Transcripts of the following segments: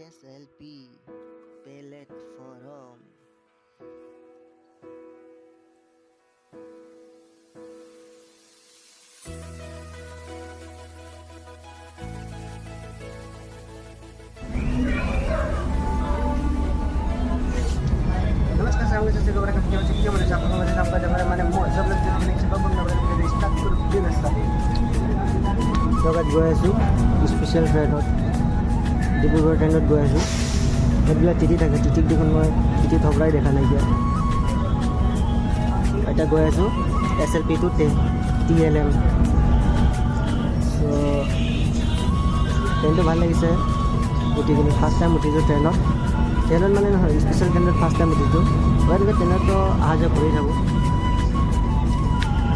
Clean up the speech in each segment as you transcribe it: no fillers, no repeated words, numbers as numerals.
SLP platform. नमस्कार सांगू जसे की बरं का चिक्की मध्ये आपण मध्ये आपण त्यामध्ये सब लोग जितने से बम बम नंबर स्टार्ट करू दिन असतात जगात गৈ আছো স্পেশাল ফ্লাইটত ডিব্ৰুগড় ট্ৰেইনত গৈ আছো এইবিলাক টিটি থাকে টিটিক দেখোন মই টিটি থপৰাই দেখা নাইকিয়া এতিয়া গৈ আছো SLP টু TLM ট্ৰেইনটো ভাল লাগিছে উঠি কিনে ফাৰ্ষ্ট টাইম উঠিছোঁ ট্ৰেইনত মানে নহয় স্পেচিয়েল ট্ৰেইনত ফাৰ্ষ্ট টাইম উঠিছোঁ মই এনেকৈ ট্ৰেইনতো অহা যোৱা কৰি থাকোঁ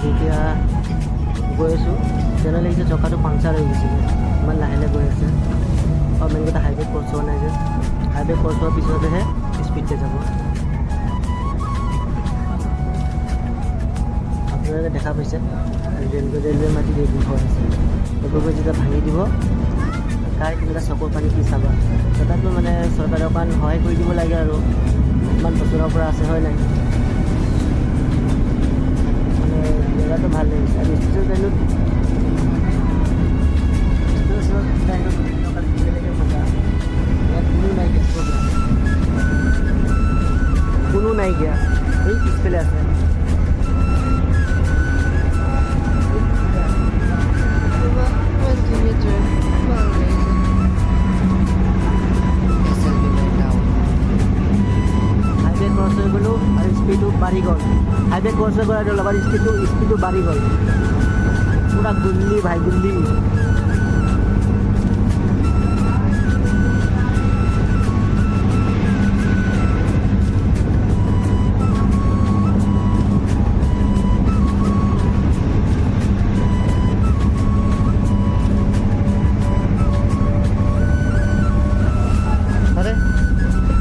এতিয়া গৈ আছোঁ ট্ৰেইনত লাগিছে চকাটো পাংচাৰ হৈ গৈছিলে ইমান লাহে লাহে গৈ আছে আৰু মেইন কথা হাইৱে ক্ৰছ হোৱা নাই যে হাইৱে ক্ৰছ হোৱাৰ পিছতেহে স্পীডকৈ যাব আপোনালোকে দেখা পাইছে ৰেলৱে মাটি এইবোৰ হৈ আছে এইবোৰ যেতিয়া ভাঙি দিব কাৰ কিবা চকুৰ পানী কি চাবা তথাপিও মানে চৰকাৰে অকণ সহায় কৰি দিব লাগে আৰু ইমান বছৰৰ পৰা আছে হয় নাই মানে জেগাটো ভাল লাগিছে আৰু স্পেচিয়েল ট্ৰেইনত বেলেগে মজা ইয়াত কোনো নাইকিয়া এই পিছফালে আছে স্পীডটো বাঢ়ি গ'ল হাইৱে ক্ৰছ হৈ গ'ল লগত স্পীডটো বাঢ়ি গ'ল পুৰা গুল্লি ভাই গুল্লি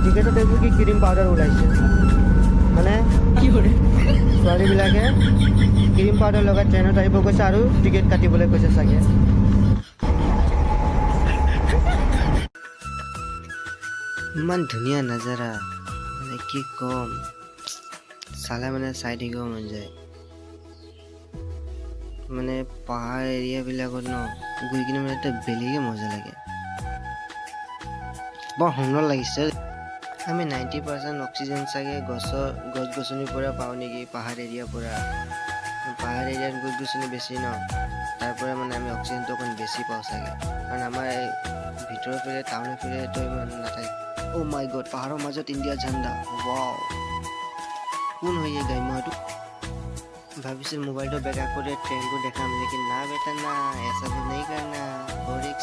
টিকেটত এইবোৰ কি ক্ৰীম পাউডাৰ ওলাইছে মানে ছোৱালীবিলাকে ক্ৰীম পাউডাৰ লগাই ট্ৰেইনত আহিব কৈছে আৰু টিকেট কাটিবলৈ কৈছে চাগে ইমান ধুনীয়া নাজাৰা মানে কি ক'ম চালে মানে চাই থাকিব মন যায় মানে পাহাৰ এৰিয়াবিলাকত ন গৈ কিনে মানে এটা বেলেগে মজা লাগে বৰ সুন্দৰ লাগিছে আমি 90% অক্সিজেন চাগে গছ গছনিৰ পৰা পাওঁ নেকি পাহাৰ এৰিয়াৰ পৰা পাহাৰ এৰিয়াত গছ গছনি বেছি ন তাৰ পৰা মানে আমি অক্সিজেনটো অকণ বেছি পাওঁ চাগে কাৰণ আমাৰ ভিতৰৰ ফালে টাউনৰ ফালেতো ইমান নাথাকে অ' মাই গড পাহাৰৰ মাজত ইণ্ডিয়া ঝাণ্ডা ৱাও কোন হৈ গাই মই এইটো ভাবিছিল মোবাইলটো বেকআপ কৰি ট্ৰেইনটো দেখাম লেকিন না বেটা না এসা তো नहीं करना और एक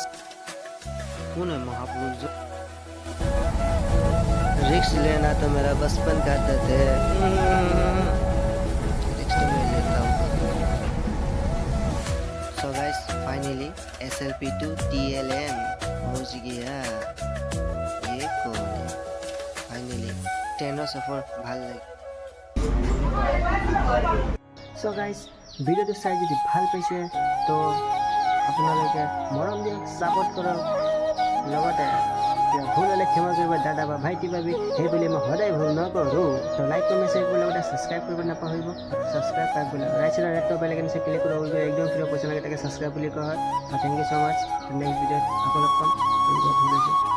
কোন হয় মহাপুৰুষ रिक्स लेना तो मेरा बचपन का आदत है रिक्स तो मैं लेता हूँ so guys finally SLP to TLM पहुँच गया ये कौन है फाइनली ट्रेनर सफर ভাল লাগে সো গাইজ ভিডিঅ'টো চাই যদি ভাল পাইছে তো আপোনালোকে মৰম দিয়ক ছাপোৰ্ট কৰক লগতে ভুল হ'লে ক্ষমা কৰিব দাদা বা ভাইটি ভাবি সেই বুলি মই সদায় ভুল নকৰোঁ তো লাইক কমেণ্ট শ্বেয়াৰ কৰি লগতে ছাবস্ক্ৰাইব কৰিব নাপাহৰিব ছাবস্ক্ৰাইব কৰিব ৰাইট চাইডৰ ৰেড বেল আইকন আছে ক্লিক কৰিব একদম ফ্ৰী পইচা লাগে তাকে ছাবস্ক্ৰাইব বুলি কোৱা হয় thank you so' much next ভিডিঅ'ত আকৌ লগ পাম ভুল হৈছে